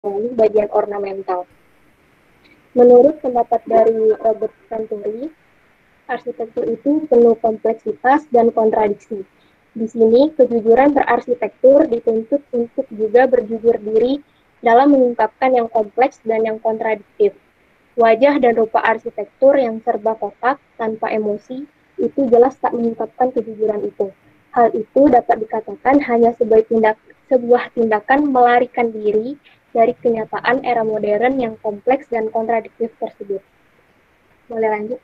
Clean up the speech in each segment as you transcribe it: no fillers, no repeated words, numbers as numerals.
kecuali bagian ornamental. Menurut pendapat dari Robert Venturi, arsitektur itu penuh kompleksitas dan kontradiksi. Di sini, kejujuran berarsitektur dituntut untuk juga berjujur diri dalam mengungkapkan yang kompleks dan yang kontradiktif. Wajah dan rupa arsitektur yang serba kotak, tanpa emosi, itu jelas tak mengungkapkan kejujuran itu. Hal itu dapat dikatakan hanya sebuah tindakan melarikan diri dari kenyataan era modern yang kompleks dan kontradiktif tersebut. Boleh lanjut?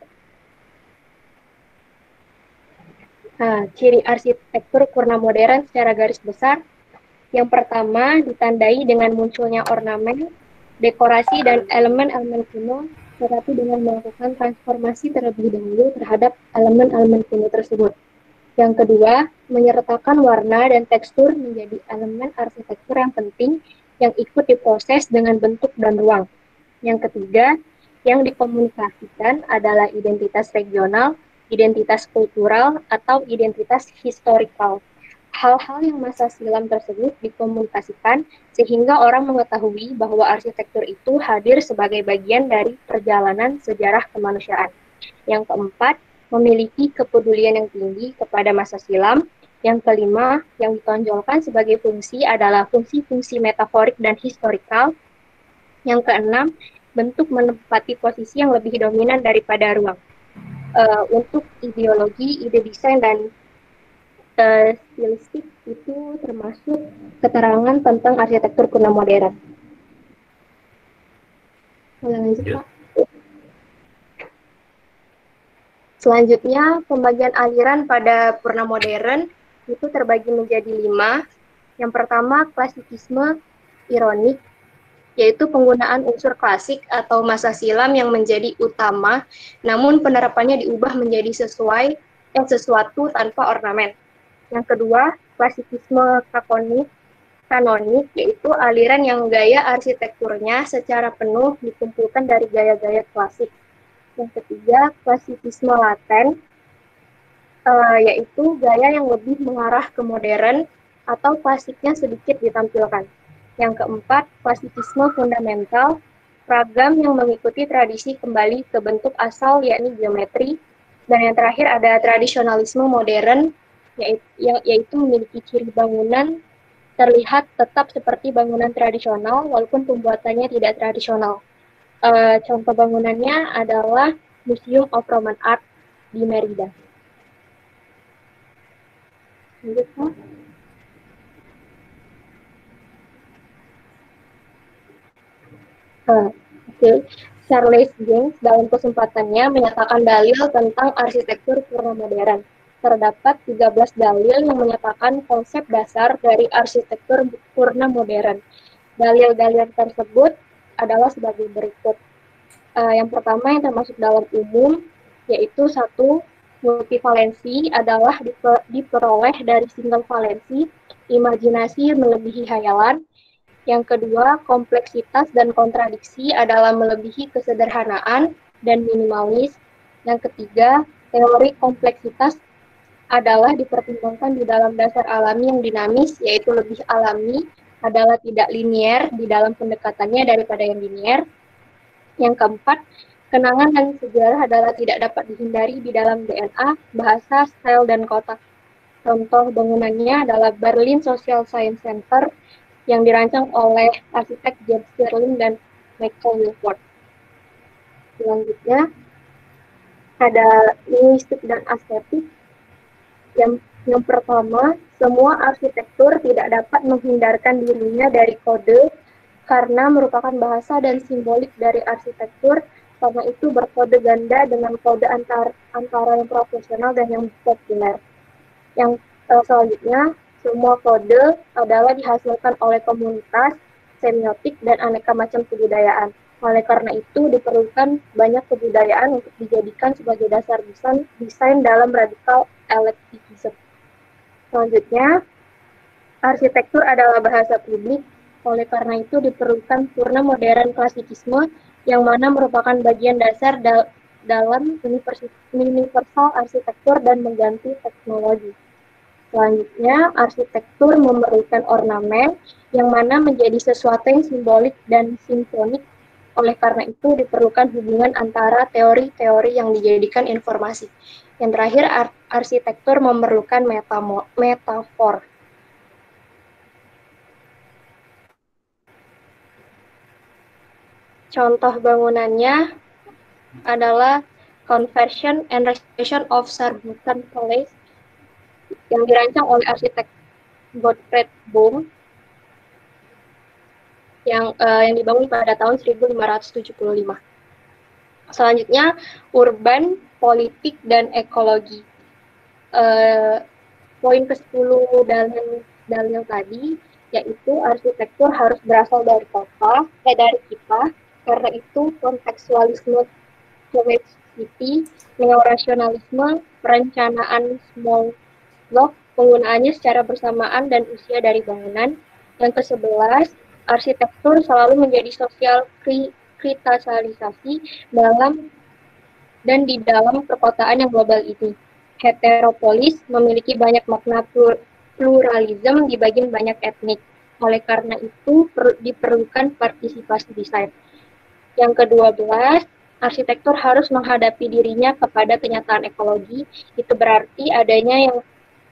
Nah, ciri arsitektur purna modern secara garis besar. Yang pertama, ditandai dengan munculnya ornamen, dekorasi, dan elemen-elemen kuno, tetapi dengan melakukan transformasi terlebih dahulu terhadap elemen-elemen kuno tersebut. Yang kedua, menyertakan warna dan tekstur menjadi elemen arsitektur yang penting yang ikut diproses dengan bentuk dan ruang. Yang ketiga, yang dikomunikasikan adalah identitas regional, identitas kultural, atau identitas historikal. Hal-hal yang masa silam tersebut dikomunikasikan sehingga orang mengetahui bahwa arsitektur itu hadir sebagai bagian dari perjalanan sejarah kemanusiaan. Yang keempat, memiliki kepedulian yang tinggi kepada masa silam. Yang kelima, yang ditonjolkan sebagai fungsi adalah fungsi-fungsi metaforik dan historikal. Yang keenam, bentuk menempati posisi yang lebih dominan daripada ruang. Untuk ideologi, ide desain, dan stilistik itu termasuk keterangan tentang arsitektur kuno modern. Lanjut, Pak. Selanjutnya, pembagian aliran pada purna modern itu terbagi menjadi 5. Yang pertama, klasikisme ironik, yaitu penggunaan unsur klasik atau masa silam yang menjadi utama, namun penerapannya diubah menjadi sesuatu tanpa ornamen. Yang kedua, klasikisme kanonik, yaitu aliran yang gaya arsitekturnya secara penuh dikumpulkan dari gaya-gaya klasik. Yang ketiga, klasikisme laten, yaitu gaya yang lebih mengarah ke modern atau klasiknya sedikit ditampilkan. Yang keempat, klasikisme fundamental, ragam yang mengikuti tradisi kembali ke bentuk asal, yakni geometri. Dan yang terakhir ada tradisionalisme modern, yaitu memiliki ciri bangunan terlihat tetap seperti bangunan tradisional, walaupun pembuatannya tidak tradisional. Contoh bangunannya adalah Museum of Roman Art di Merida. Lanjut, Pak. Charles James dalam kesempatannya menyatakan dalil tentang arsitektur purna modern. Terdapat 13 dalil yang menyatakan konsep dasar dari arsitektur purna modern. Dalil-dalil tersebut adalah sebagai berikut. Yang pertama yang termasuk dalam umum, yaitu 1, multivalensi adalah diperoleh dari single valensi, imajinasi melebihi hayalan. Yang kedua, kompleksitas dan kontradiksi adalah melebihi kesederhanaan dan minimalis. Yang ketiga, teori kompleksitas adalah dipertimbangkan di dalam dasar alami yang dinamis, yaitu lebih alami, adalah tidak linier di dalam pendekatannya daripada yang linier. Yang keempat, kenangan dan sejarah adalah tidak dapat dihindari di dalam DNA, bahasa, style, dan kota. Contoh bangunannya adalah Berlin Social Science Center yang dirancang oleh arsitek James Stirling dan Michael Wilford. Selanjutnya, ada linguistik dan estetik. Yang pertama, semua arsitektur tidak dapat menghindarkan dirinya dari kode karena merupakan bahasa dan simbolik dari arsitektur, karena itu berkode ganda dengan kode antara yang profesional dan yang populer. Yang selanjutnya, semua kode adalah dihasilkan oleh komunitas, semiotik, dan aneka macam kebudayaan. Oleh karena itu, diperlukan banyak kebudayaan untuk dijadikan sebagai dasar desain dalam radikal eclecticism. Selanjutnya, arsitektur adalah bahasa publik. Oleh karena itu, diperlukan purna modern klasikisme yang mana merupakan bagian dasar dalam universal arsitektur dan mengganti teknologi. Selanjutnya, arsitektur memerlukan ornamen yang mana menjadi sesuatu yang simbolik dan simfonik. Oleh karena itu, diperlukan hubungan antara teori-teori yang dijadikan informasi. Yang terakhir, arsitektur memerlukan metafor. Contoh bangunannya adalah Conversion and Restoration of Sarbukan Palace yang dirancang oleh arsitek Gottfried Bohm yang dibangun pada tahun 1575. Selanjutnya, urban, politik, dan ekologi. Poin ke-10 dalil tadi, yaitu arsitektur harus berasal dari dari kita, karena itu kontekstualisme city, neorasionalisme, perencanaan small block, penggunaannya secara bersamaan dan usia dari bangunan. Yang ke-11, arsitektur selalu menjadi sosial kritisalisasi dalam dan di dalam perkotaan yang global ini. Heteropolis memiliki banyak makna pluralisme di bagian banyak etnik. Oleh karena itu, diperlukan partisipasi desain. Yang ke-12, arsitektur harus menghadapi dirinya kepada kenyataan ekologi. Itu berarti adanya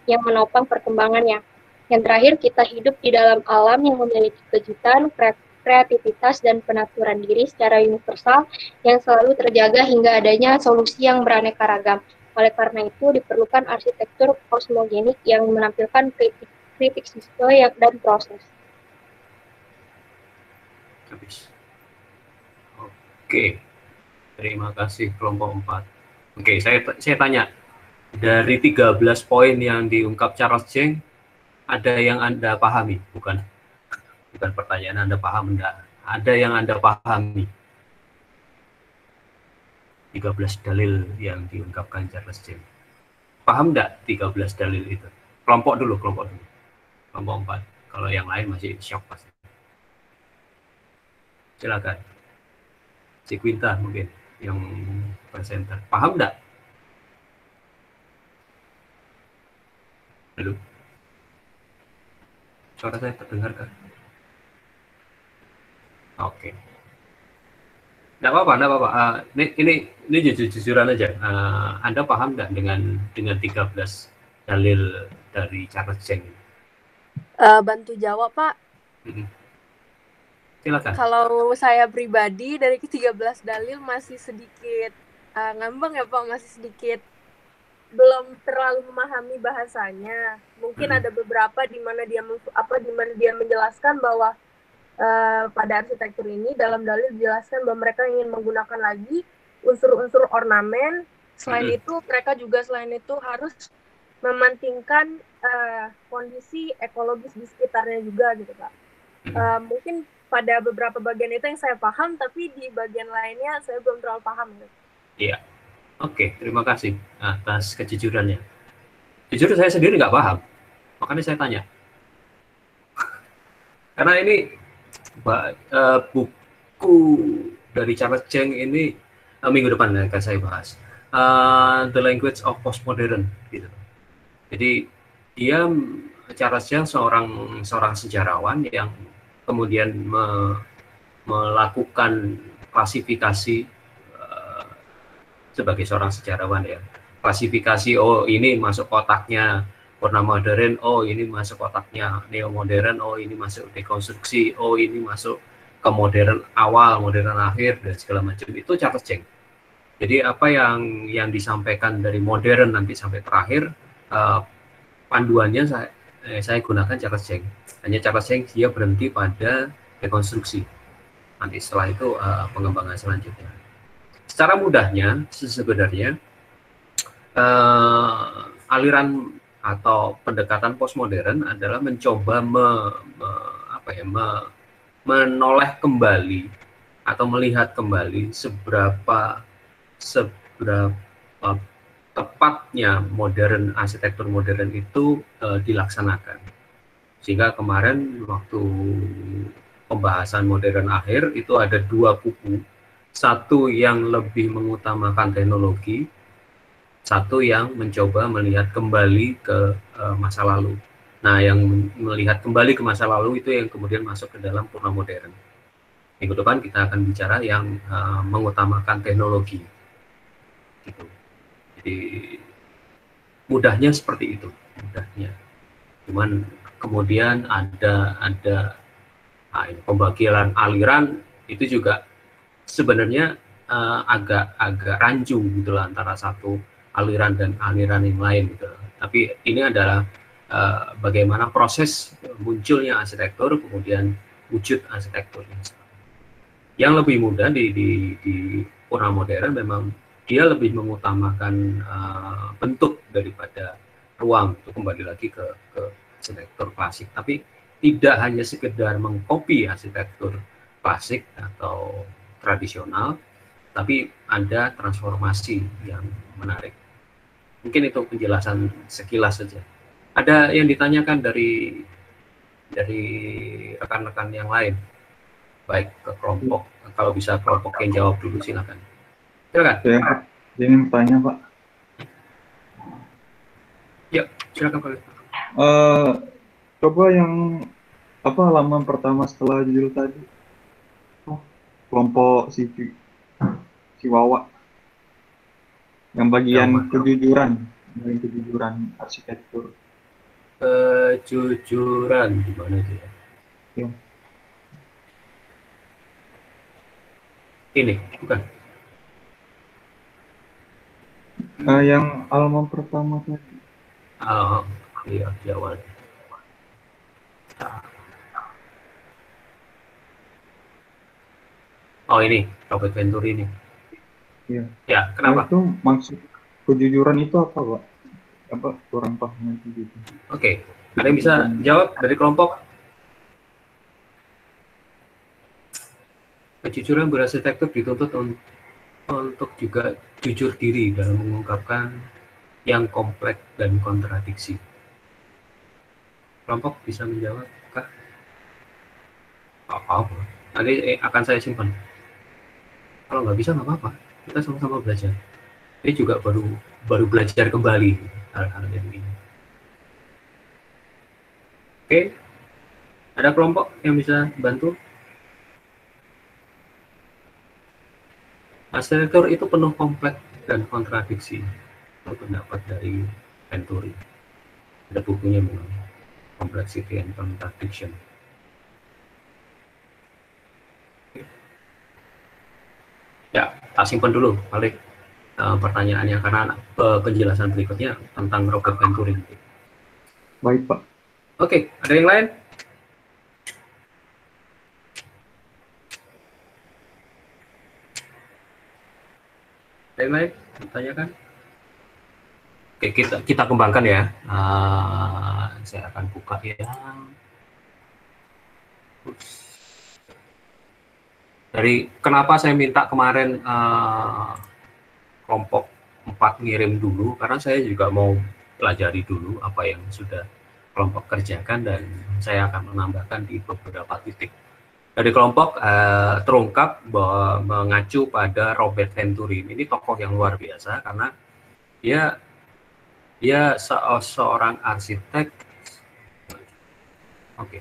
yang menopang perkembangannya. Yang terakhir, kita hidup di dalam alam yang memiliki kejutan, kreativitas, dan penaturan diri secara universal yang selalu terjaga hingga adanya solusi yang beraneka ragam. Oleh karena itu, diperlukan arsitektur kosmogenik yang menampilkan kritik sistem dan proses. Habis. Oke, terima kasih kelompok 4. Oke, saya tanya, dari 13 poin yang diungkap Charles Cheng, ada yang Anda pahami? Bukan pertanyaan Anda paham enggak? Ada yang Anda pahami? 13 dalil yang diungkapkan Charles Cheng. Paham enggak 13 dalil itu? Kelompok dulu. Kelompok 4. Kalau yang lain masih shock pasti. Silakan. Si Quinta mungkin yang presenter. Paham enggak? Halo? Suara saya terdengar kan? Oke. Enggak apa-apa. Ini jujur-jujuran aja. Anda paham enggak dengan 13 dalil dari Charles Cheng? Bantu jawab, Pak. Silakan. Kalau saya pribadi dari ke-13 dalil masih sedikit ngambang ya, Pak, masih sedikit belum terlalu memahami bahasanya. Mungkin ada beberapa di mana dia menjelaskan bahwa pada arsitektur ini dalam dalil dijelaskan bahwa mereka ingin menggunakan lagi unsur-unsur ornamen. Selain itu harus mementingkan kondisi ekologis di sekitarnya juga gitu, Pak. Mungkin pada beberapa bagian itu yang saya paham, tapi di bagian lainnya saya belum terlalu paham gitu. Iya. Oke, terima kasih atas kejujurannya. Jujur saya sendiri nggak paham, makanya saya tanya. Karena ini buku dari Charles Cheng ini minggu depan akan saya bahas. The Language of Postmodern, gitu. Jadi dia Charles Cheng seorang sejarawan yang kemudian melakukan klasifikasi sebagai seorang sejarawan ya, klasifikasi, oh ini masuk kotaknya warna modern, oh ini masuk kotaknya neo modern, oh ini masuk dekonstruksi, oh ini masuk ke modern awal, modern akhir, dan segala macam. Itu Charles Cheng. Jadi apa yang disampaikan dari modern nanti sampai terakhir, panduannya saya gunakan Charles Cheng. Hanya Charles Cheng dia berhenti pada dekonstruksi. Nanti setelah itu pengembangan selanjutnya. Secara mudahnya sebenarnya aliran atau pendekatan postmodern adalah mencoba menoleh kembali atau melihat kembali seberapa tepatnya arsitektur modern itu dilaksanakan. Sehingga kemarin waktu pembahasan modern akhir itu ada 2 kubu. Satu yang lebih mengutamakan teknologi, satu yang mencoba melihat kembali ke masa lalu. Nah, yang melihat kembali ke masa lalu itu yang kemudian masuk ke dalam purna modern. Minggu depan kita akan bicara yang mengutamakan teknologi. Gitu. Jadi mudahnya seperti itu, mudahnya. Cuman kemudian ada pembagian aliran itu juga sebenarnya agak rancu gitu lah antara satu aliran dan aliran yang lain gitu. Tapi ini adalah bagaimana proses munculnya arsitektur kemudian wujud arsitekturnya. Yang lebih mudah di purna modern memang dia lebih mengutamakan bentuk daripada ruang. Itu kembali lagi ke arsitektur klasik. Tapi tidak hanya sekedar mengcopy arsitektur klasik atau tradisional, tapi ada transformasi yang menarik. Mungkin itu penjelasan sekilas saja. Ada yang ditanyakan dari rekan-rekan yang lain, baik ke kelompok. Kalau bisa kelompok yang jawab dulu, silakan. Silakan. Saya ingin bertanya, Pak. Ya, silakan Pak. Coba yang halaman pertama setelah judul tadi, kelompok si Wawa, yang bagian kejujuran arsitektur. Kejujuran gimana itu ya? Ya. Ini bukan? Yang halaman pertama tadi. Iya, di awal. Oh ini, Robert Venturi ini. Iya. Ya, kenapa? Itu maksud kejujuran itu apa, Pak? Apa kurang paham itu gitu. Oke, ada yang bisa jawab dari kelompok? Kejujuran berarsitektur dituntut untuk juga jujur diri dalam mengungkapkan yang kompleks dan kontradiksi. Kelompok bisa menjawab, Kak? Apa? Nanti akan saya simpan. Kalau nggak bisa nggak apa-apa, kita sama-sama belajar. Ini juga baru belajar kembali hal-hal yang ini. Oke, ada kelompok yang bisa bantu? Arsitektur itu penuh kompleks dan kontradiksi. Itu pendapat dari Venturi. Ada bukunya memang, Complexity and Contradiction. Ya, tak simpan dulu balik pertanyaannya karena penjelasan berikutnya tentang Robert Venturi. Baik, Pak. Oke, ada yang lain? Ada yang lain? Ditanyakan? Oke, kita kembangkan ya. Saya akan buka ya. Dari kenapa saya minta kemarin kelompok 4 ngirim dulu, karena saya juga mau pelajari dulu apa yang sudah kelompok kerjakan dan saya akan menambahkan di beberapa titik. Dari kelompok terungkap bahwa mengacu pada Robert Venturi. Ini tokoh yang luar biasa karena dia seorang arsitek. Oke.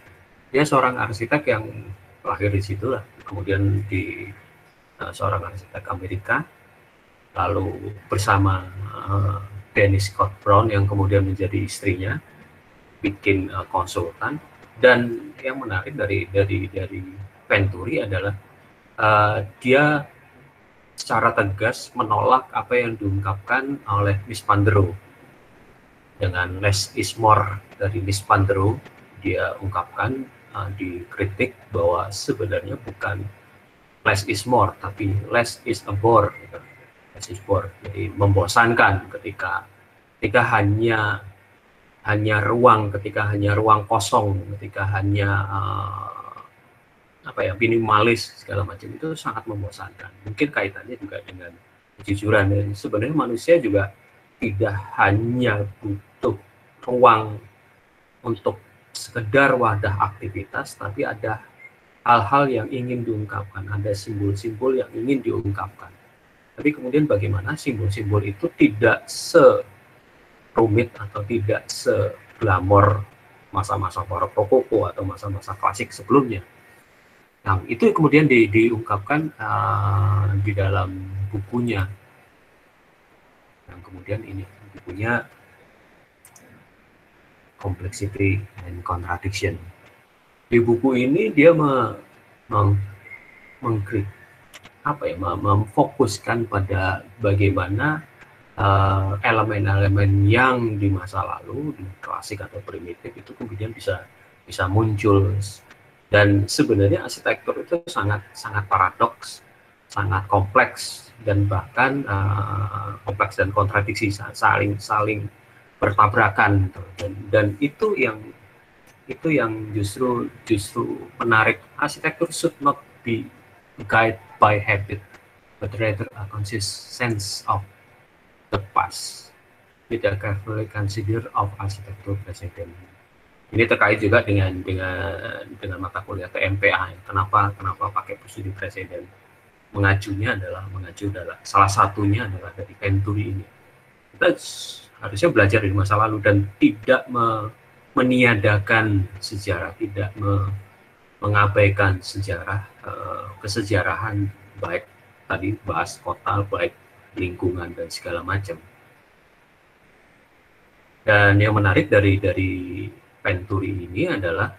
Dia seorang arsitek yang lahir di situ lah. Kemudian di seorang arsitek Amerika, lalu bersama Dennis Scott Brown yang kemudian menjadi istrinya, bikin konsultan. Dan yang menarik dari Venturi adalah dia secara tegas menolak apa yang diungkapkan oleh Mies van der Rohe. Dengan less is more dari Mies van der Rohe, dia ungkapkan dikritik bahwa sebenarnya bukan less is more, tapi less is a bore. Less is bore, jadi membosankan ketika hanya ruang, ketika hanya ruang kosong, ketika hanya minimalis segala macam, itu sangat membosankan. Mungkin kaitannya juga dengan kejujuran. Dan sebenarnya manusia juga tidak hanya butuh ruang untuk sekedar wadah aktivitas, tapi ada hal-hal yang ingin diungkapkan, ada simbol-simbol yang ingin diungkapkan. Tapi kemudian bagaimana simbol-simbol itu tidak serumit atau tidak seglamor masa-masa para Rokoko atau masa-masa klasik sebelumnya. Nah, itu kemudian diungkapkan di dalam bukunya. Yang kemudian ini bukunya Complexity and Contradiction. Di buku ini dia memfokuskan pada bagaimana elemen-elemen yang di masa lalu, di klasik atau primitif itu kemudian bisa muncul. Dan sebenarnya arsitektur itu sangat paradoks, sangat kompleks, dan bahkan kompleks dan kontradiksi, saling bertabrakan. Dan itu yang justru menarik. Arsitektur should not be guided by habit, but rather a conscious sense of the past with a carefully consider of architecture precedent. Ini terkait juga dengan mata kuliah TMPA. Kenapa pakai studi presiden? Mengacu adalah salah satunya adalah dari Venturi ini. Kita harusnya belajar dari masa lalu dan tidak meniadakan sejarah, tidak mengabaikan sejarah, kesejarahan, baik tadi bahas kota, baik lingkungan dan segala macam. Dan yang menarik dari Venturi ini adalah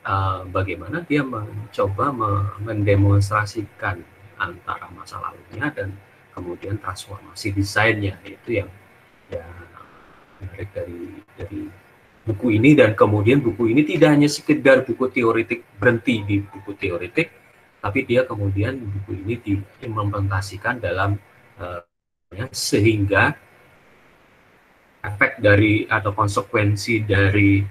bagaimana dia mencoba mendemonstrasikan antara masa lalunya dan kemudian transformasi desainnya. Itu yang menarik dari buku ini. Dan kemudian buku ini tidak hanya sekedar buku teoretik, berhenti di buku teoretik, tapi dia kemudian buku ini diimplementasikan dalam sehingga efek dari atau konsekuensi dari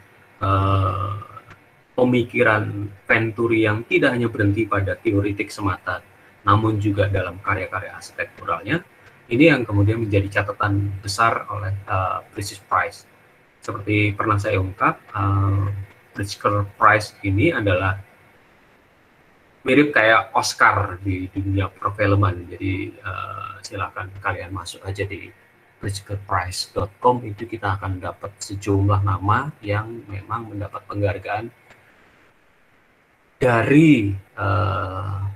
pemikiran Venturi yang tidak hanya berhenti pada teoretik semata, namun juga dalam karya-karya arsitekturalnya, ini yang kemudian menjadi catatan besar oleh British Prize. Seperti pernah saya ungkap, Pritzker Prize ini adalah mirip kayak Oscar di dunia perfilman. Jadi silakan kalian masuk aja di pritzkerprize.com, itu kita akan dapat sejumlah nama yang memang mendapat penghargaan dari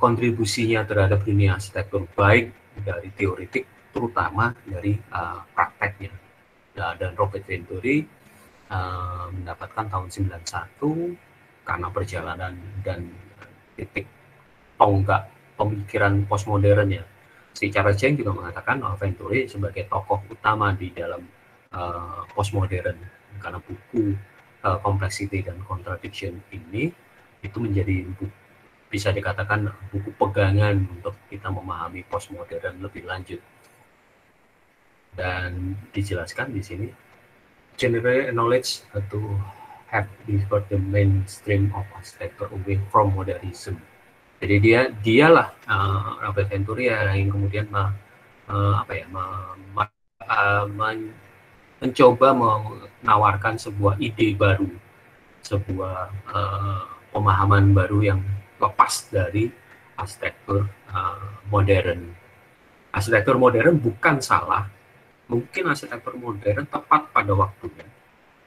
kontribusinya terhadap dunia arsitektur, baik dari teoretik terutama dari prakteknya. Dan Robert Venturi mendapatkan tahun 91 karena perjalanan dan titik tonggak pemikiran postmodern ya. Secara Cheng juga mengatakan Venturi sebagai tokoh utama di dalam postmodern, karena buku Complexity dan Contradiction ini itu menjadi bisa dikatakan buku pegangan untuk kita memahami postmodern lebih lanjut. Dan dijelaskan di sini, generally acknowledge to have diverted the mainstream of architecture away from modernism. Jadi dialah Robert Venturi yang kemudian mencoba menawarkan sebuah ide baru, sebuah pemahaman baru yang lepas dari arsitektur modern. Arsitektur modern bukan salah, mungkin arsitektur modern tepat pada waktunya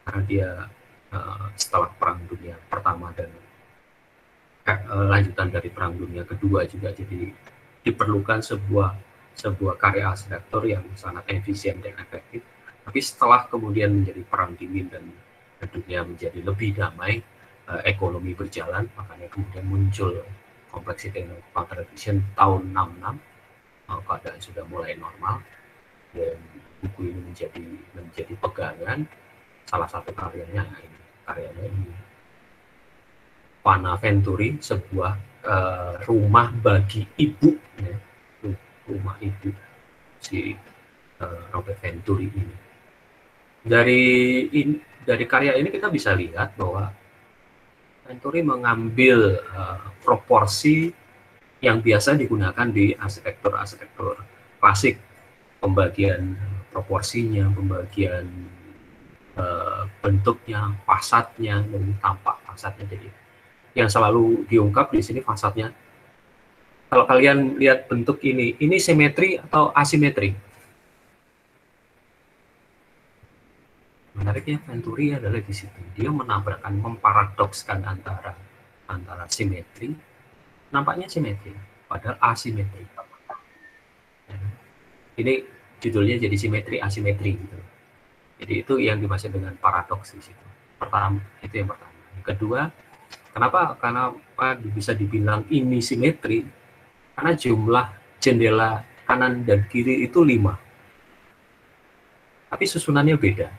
karena dia setelah Perang Dunia Pertama dan lanjutan dari Perang Dunia Kedua juga, jadi diperlukan sebuah karya arsitektur yang sangat efisien dan efektif. Tapi setelah kemudian menjadi Perang Dingin dan dunia menjadi lebih damai, ekonomi berjalan, makanya kemudian muncul Complexity and Contradiction tahun 66, keadaan sudah mulai normal dan buku ini menjadi pegangan. Salah satu karyanya ini Pana Venturi, sebuah rumah bagi ibu, ya. Rumah ibu si Robert Venturi ini. Dari karya ini kita bisa lihat bahwa Venturi mengambil proporsi yang biasa digunakan di arsitektur klasik, pembagian proporsinya, pembagian bentuknya, fasadnya, dan tampak fasadnya. Jadi yang selalu diungkap di sini fasadnya Kalau kalian lihat bentuk ini simetri atau asimetri? Menariknya Venturi adalah di situ. Dia menabrakkan, memparadokskan antara simetri, nampaknya simetri, padahal asimetri. Ini judulnya jadi simetri asimetri gitu. Jadi itu yang dimaksud dengan paradoks di situ. Pertama, itu yang pertama. Yang kedua, kenapa bisa dibilang ini simetri? Karena jumlah jendela kanan dan kiri itu 5. Tapi susunannya beda.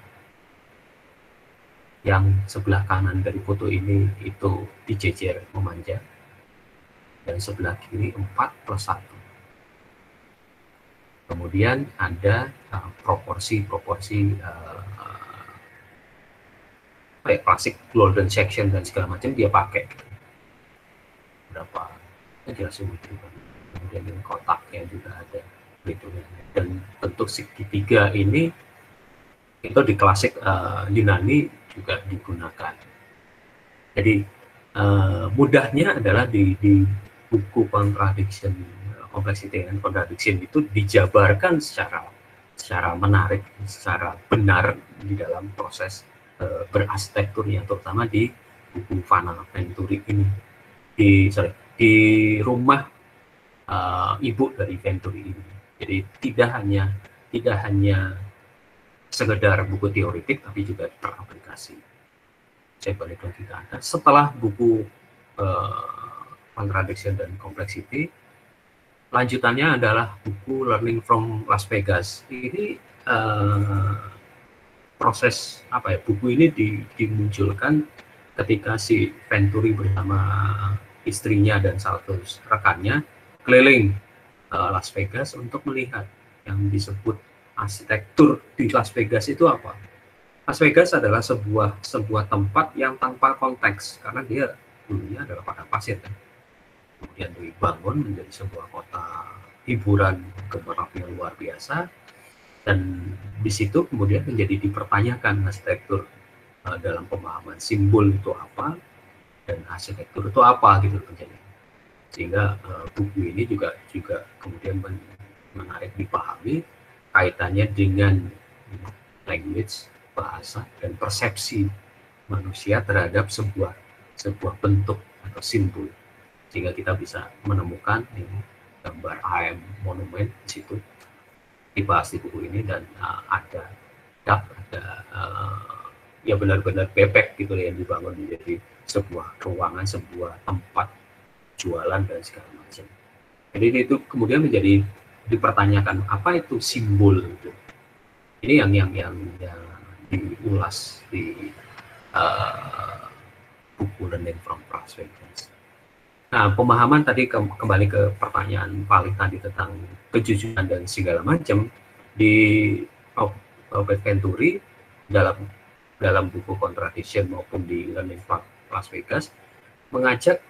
Yang sebelah kanan dari foto ini itu dijejer memanjang. Dan sebelah kiri 4+1. Kemudian ada proporsi-proporsi kayak klasik golden section dan segala macam dia pakai. Berapa? Jelas itu. Kemudian kotaknya juga ada gitu. Dan bentuk segitiga ini itu di klasik Yunani juga digunakan. Jadi mudahnya adalah di buku contradiction, complexity and contradiction itu dijabarkan secara menarik, secara benar di dalam proses berarsitekturnya, terutama di buku Venturi ini, di rumah ibu dari Venturi ini. Jadi tidak hanya sekedar buku teoritik, tapi juga teraplikasi. Saya balik lagi ke atas. Setelah buku Contradiction dan Complexity, lanjutannya adalah buku Learning from Las Vegas. Ini proses buku ini dimunculkan ketika si Venturi bersama istrinya dan satu rekannya keliling Las Vegas untuk melihat yang disebut arsitektur di Las Vegas itu apa. Las Vegas adalah sebuah tempat yang tanpa konteks karena dia dulunya adalah padang pasir kan. Kemudian dibangun menjadi sebuah kota hiburan gemerlapnya luar biasa, dan di situ kemudian menjadi dipertanyakan arsitektur dalam pemahaman simbol itu apa dan arsitektur itu apa gitu menjadi. Sehingga buku ini juga kemudian menarik dipahami kaitannya dengan language, bahasa dan persepsi manusia terhadap sebuah bentuk atau simbol, sehingga kita bisa menemukan ini gambar AM monumen di situ dibahas di buku ini, dan ada ya benar-benar bebek gitu yang dibangun menjadi sebuah ruangan, sebuah tempat jualan dan segala macam. Jadi itu kemudian menjadi dipertanyakan apa itu simbol itu. Ini yang diulas di buku Learning from Las Vegas. Nah, pemahaman tadi kembali ke pertanyaan paling tadi tentang kejujuran dan segala macam di Robert Venturi dalam buku Contradiction maupun di Learning from Las Vegas mengajak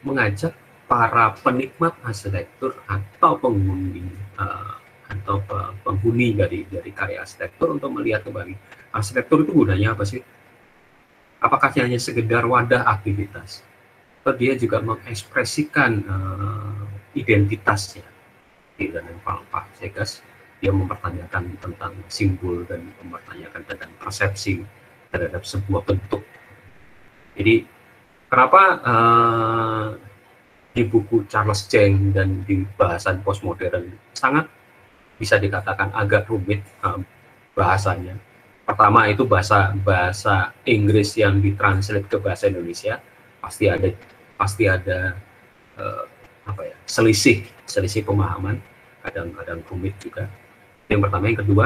mengajak para penikmat arsitektur atau penghuni dari karya arsitektur untuk melihat kembali arsitektur itu gunanya apa sih? Apakah hanya sekedar wadah aktivitas, atau dia juga mengekspresikan identitasnya? Di Learning from Las Vegas dia mempertanyakan tentang simbol dan mempertanyakan tentang persepsi terhadap sebuah bentuk. Jadi kenapa di buku Charles Cheng dan di bahasan postmodern sangat bisa dikatakan agak rumit bahasanya. Pertama itu bahasa Inggris yang ditranslate ke bahasa Indonesia pasti ada selisih pemahaman, kadang rumit juga. Yang pertama. Yang kedua,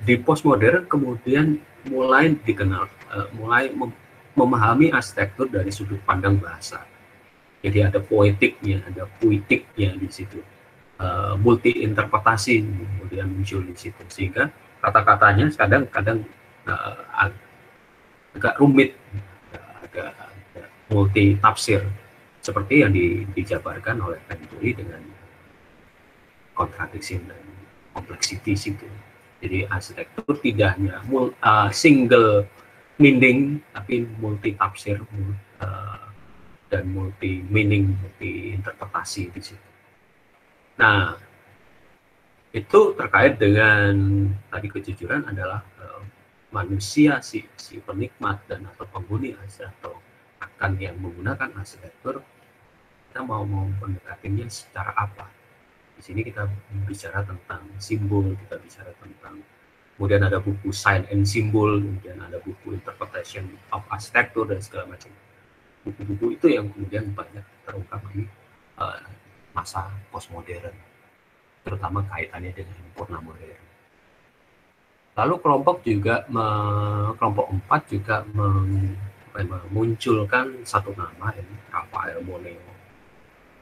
di postmodern kemudian mulai dikenal, mulai memahami arsitektur dari sudut pandang bahasa. Jadi ada poetiknya, ada puitiknya di situ. Multi interpretasi kemudian muncul di situ, sehingga kata-katanya kadang-kadang agak rumit, agak multi tafsir, seperti yang dijabarkan oleh Venturi dengan contradiction dan complexity situ. Jadi arsitektur tidak hanya single meaning tapi multi tafsir dan multi meaning, multi interpretasi di situ. Nah, itu terkait dengan tadi kejujuran adalah manusia si penikmat dan atau penghuni atau akan yang menggunakan arsitektur, kita mau pendekatinnya secara apa? Di sini kita bicara tentang simbol, kita bicara tentang, kemudian ada buku Sign and Symbol, kemudian ada buku Interpretation of Architecture dan segala macam. Buku-buku itu yang kemudian banyak terungkap di masa postmodern, terutama kaitannya dengan purna modern. Lalu kelompok 4 juga memunculkan satu nama, ini Rafael Moneo,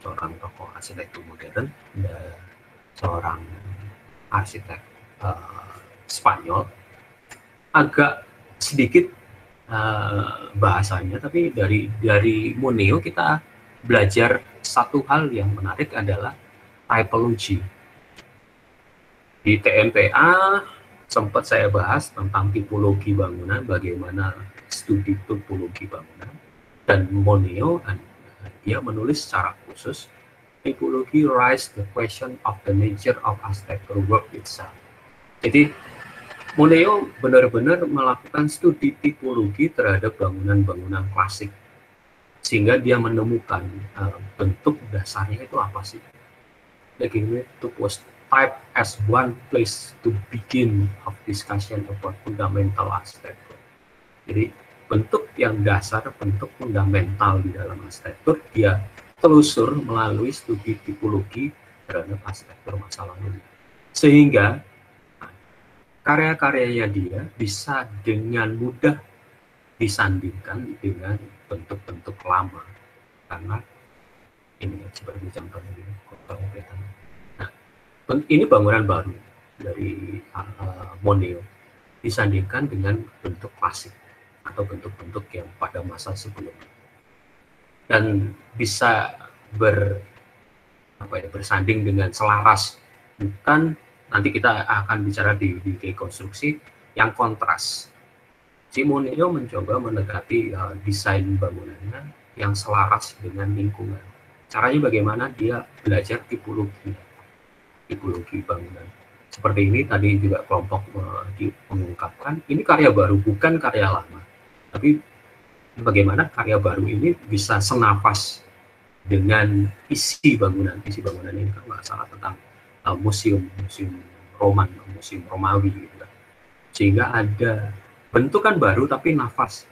seorang tokoh arsitektur modern, seorang arsitek Spanyol. Agak sedikit bahasanya, tapi dari Moneo kita belajar satu hal yang menarik adalah typology. Di TMPA sempat saya bahas tentang tipologi bangunan, bagaimana studi tipologi bangunan, dan Moneo dia menulis secara khusus tipologi raise the question of the nature of architectural work itself. Jadi Moneo benar-benar melakukan studi tipologi terhadap bangunan-bangunan klasik, sehingga dia menemukan bentuk dasarnya itu apa sih. Beginning to was type as one place to begin of discussion about fundamental architecture. Jadi bentuk yang dasar, bentuk fundamental di dalam arsitektur, dia telusur melalui studi tipologi terhadap arsitektur masa lalu. Sehingga karya-karyanya dia bisa dengan mudah disandingkan dengan bentuk-bentuk lama. Karena ini seperti contohnya ini, ini bangunan baru dari Moneo disandingkan dengan bentuk klasik atau bentuk-bentuk yang pada masa sebelumnya, dan bisa bersanding dengan selaras, bukan nanti kita akan bicara di dekonstruksi yang kontras. Si Moneo mencoba mendekati desain bangunannya yang selaras dengan lingkungan. Caranya bagaimana? Dia belajar tipologi bangunan. Seperti ini tadi juga kelompok mengungkapkan, ini karya baru, bukan karya lama. Tapi bagaimana karya baru ini bisa senafas dengan isi bangunan. Isi bangunan ini kan nggak salah tentang museum Romawi gitu kan. Sehingga ada bentukan baru tapi nafas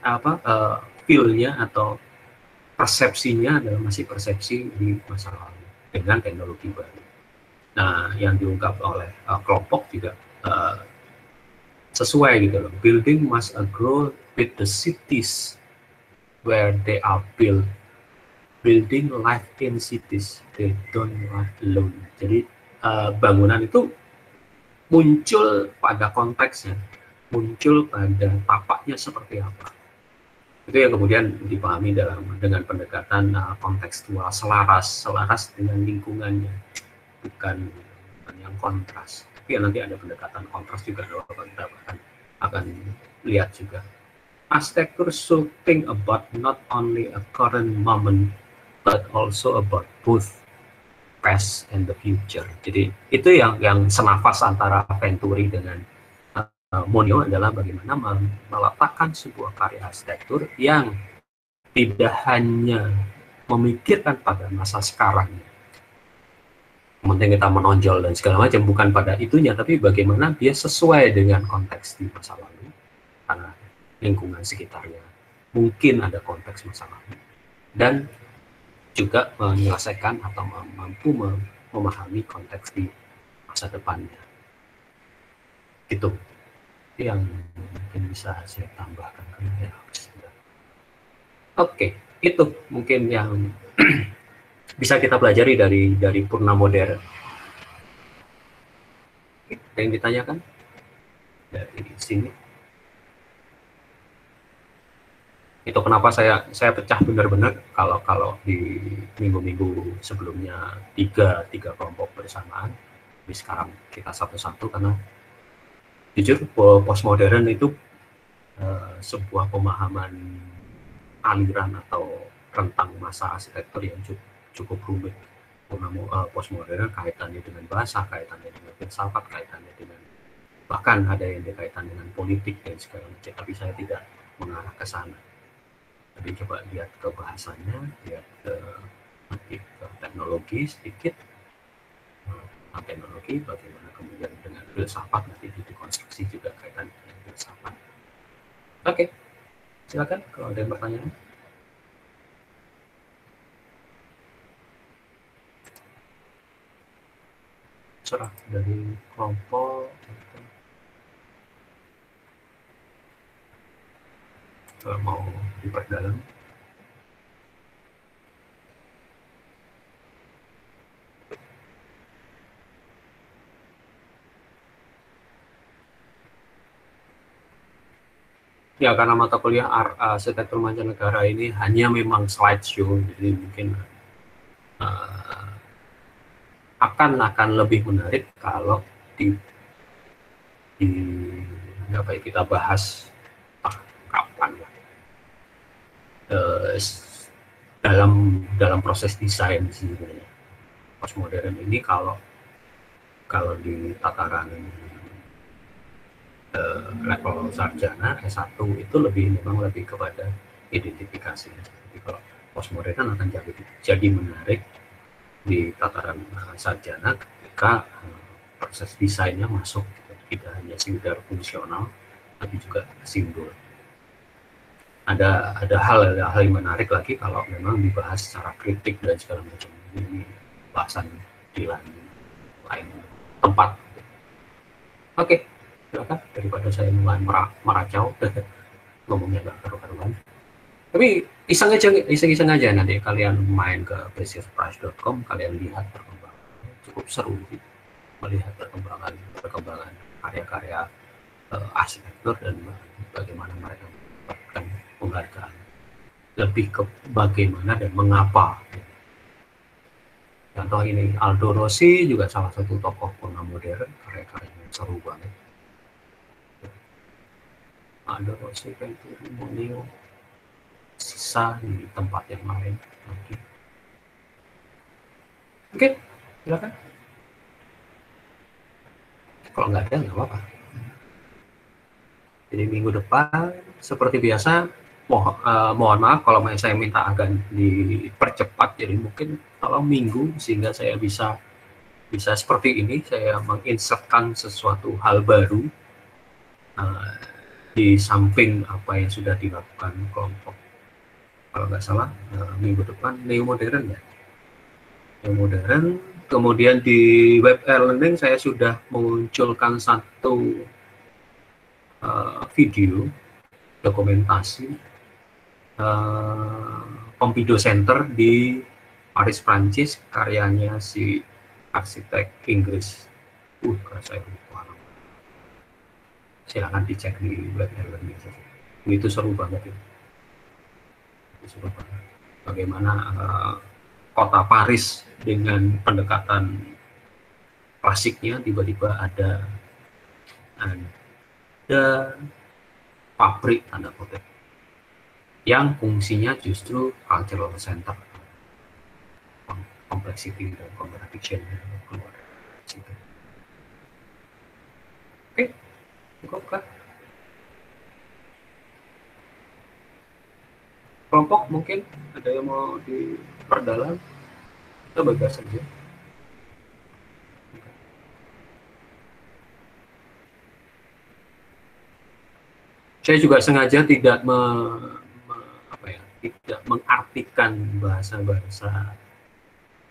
feel-nya atau persepsinya adalah masih persepsi di masa lalu dengan teknologi baru. Nah, yang diungkap oleh kelompok juga sesuai gitu loh. Building must grow with the cities where they are built. Building life in cities, they don't live alone. Jadi bangunan itu muncul pada konteksnya, muncul pada tapaknya seperti apa. Itu yang kemudian dipahami dengan pendekatan kontekstual, selaras dengan lingkungannya. Bukan yang kontras, tapi nanti ada pendekatan kontras juga kalau kita akan lihat juga. Arsitektur should think about not only a current moment but also about both past and the future. Jadi itu yang senafas antara Venturi dengan Moneo adalah bagaimana meletakkan sebuah karya arsitektur yang tidak hanya memikirkan pada masa sekarang, penting kita menonjol dan segala macam, bukan pada itunya, tapi bagaimana dia sesuai dengan konteks di masa lalu, karena lingkungan sekitarnya mungkin ada konteks masa lalu, dan juga menyelesaikan atau mampu memahami konteks di masa depannya. Itu yang mungkin bisa saya tambahkan. Oke, itu mungkin yang bisa kita pelajari dari purna modern. Ada yang ditanyakan dari sini? Itu kenapa saya pecah benar-benar kalau di minggu-minggu sebelumnya tiga kelompok bersamaan. Tapi sekarang kita satu-satu, karena jujur postmodern itu sebuah pemahaman aliran atau rentang masa arsitektur yang cukup rumit. Postmodern kaitannya dengan bahasa, kaitannya dengan filsafat, kaitannya dengan bahkan ada yang dikaitkan dengan politik dan segala macam. Tapi saya tidak mengarah ke sana. Tapi coba lihat ke bahasanya, lihat ke teknologi sedikit, teknologi bagaimana kemudian dengan filsafat nanti dikonstruksi juga kaitan dengan filsafat. Oke, silakan kalau ada yang bertanya. Cerah dari kelompok mau diperdalam. Ya, karena mata kuliah arsitektur mancanegara ini hanya memang slideshow, jadi mungkin akan lebih menarik kalau kita bahas kapan ya, dalam proses desain sebenarnya. Postmodern ini kalau di tataran level sarjana S1 itu memang lebih kepada identifikasi. Jadi kalau postmodern akan jadi menarik di tataran sarjana ketika proses desainnya masuk, tidak hanya sekedar fungsional tapi juga simbol. Ada hal yang menarik lagi kalau memang dibahas secara kritik dan segala macam. Ini bahasan di lain tempat. Oke, silakan, daripada saya mulai meracau ngomongnya nggak karu-karuan. Tapi iseng-iseng aja nanti kalian main ke basisprice.com, kalian lihat perkembangan. Cukup seru sih melihat perkembangan karya-karya arsitektur dan bagaimana mereka mendapatkan penghargaan. Lebih ke bagaimana dan mengapa. Contoh ini Aldo Rossi juga salah satu tokoh purna modern, karya-karyanya seru banget. Aldo Rossi, Moneo, sisa di tempat yang lain. Oke, silakan. Kalau nggak ada, nggak apa-apa. Jadi minggu depan, seperti biasa, mohon maaf kalau saya minta agak dipercepat. Jadi mungkin kalau minggu, sehingga saya bisa seperti ini, saya menginsertkan sesuatu hal baru di samping apa yang sudah dilakukan kelompok. Kalau nggak salah, minggu depan neo-modern ya. Neo-modern, kemudian di web e-learning saya sudah mengunculkan satu video dokumentasi Pompidou Center di Paris, Prancis, karyanya si arsitek Inggris. Saya lupa. Silahkan dicek di web e-learning. Itu seru banget ya. Seru banget. Bagaimana kota Paris dengan pendekatan klasiknya tiba-tiba ada pabrik tanda kutip yang fungsinya justru cultural center, complexity dan contradiction keluar situ. Oke, cukup kan? Kelompok mungkin ada yang mau diperdalam, kita bebas saja. Saya juga sengaja tidak tidak mengartikan bahasa-bahasa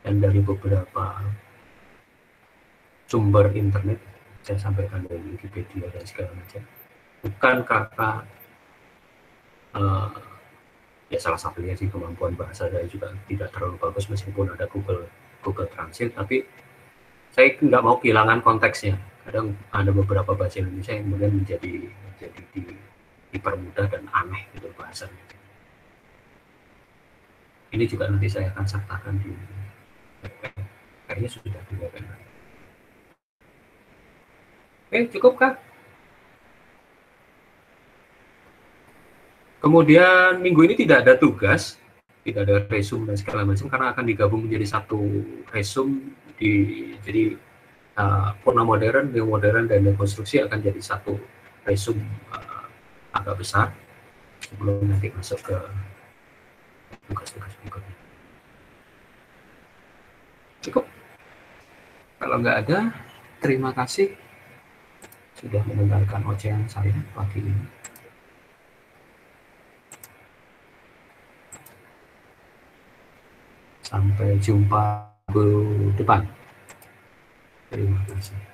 dan dari beberapa sumber internet saya sampaikan dari Wikipedia dan segala macam. Bukan karena ya salah satunya sih kemampuan bahasa saya juga tidak terlalu bagus meskipun ada Google Translate, tapi saya nggak mau kehilangan konteksnya. Kadang ada beberapa bahasa Indonesia yang kemudian menjadi dipermudah dan aneh gitu bahasanya. Ini juga nanti saya akan sertakan di kayaknya sudah di webinar. Oke, cukup kah? Kemudian minggu ini tidak ada tugas, tidak ada resume dan segala macam karena akan digabung menjadi satu resume jadi Purna Modern, Neo Modern, dan Dekonstruksi akan jadi satu resume agak besar sebelum nanti masuk ke tugas-tugas berikutnya. Cukup. Kalau nggak ada, terima kasih sudah mendengarkan ocehan saya pagi ini. Sampai jumpa minggu depan. Terima kasih.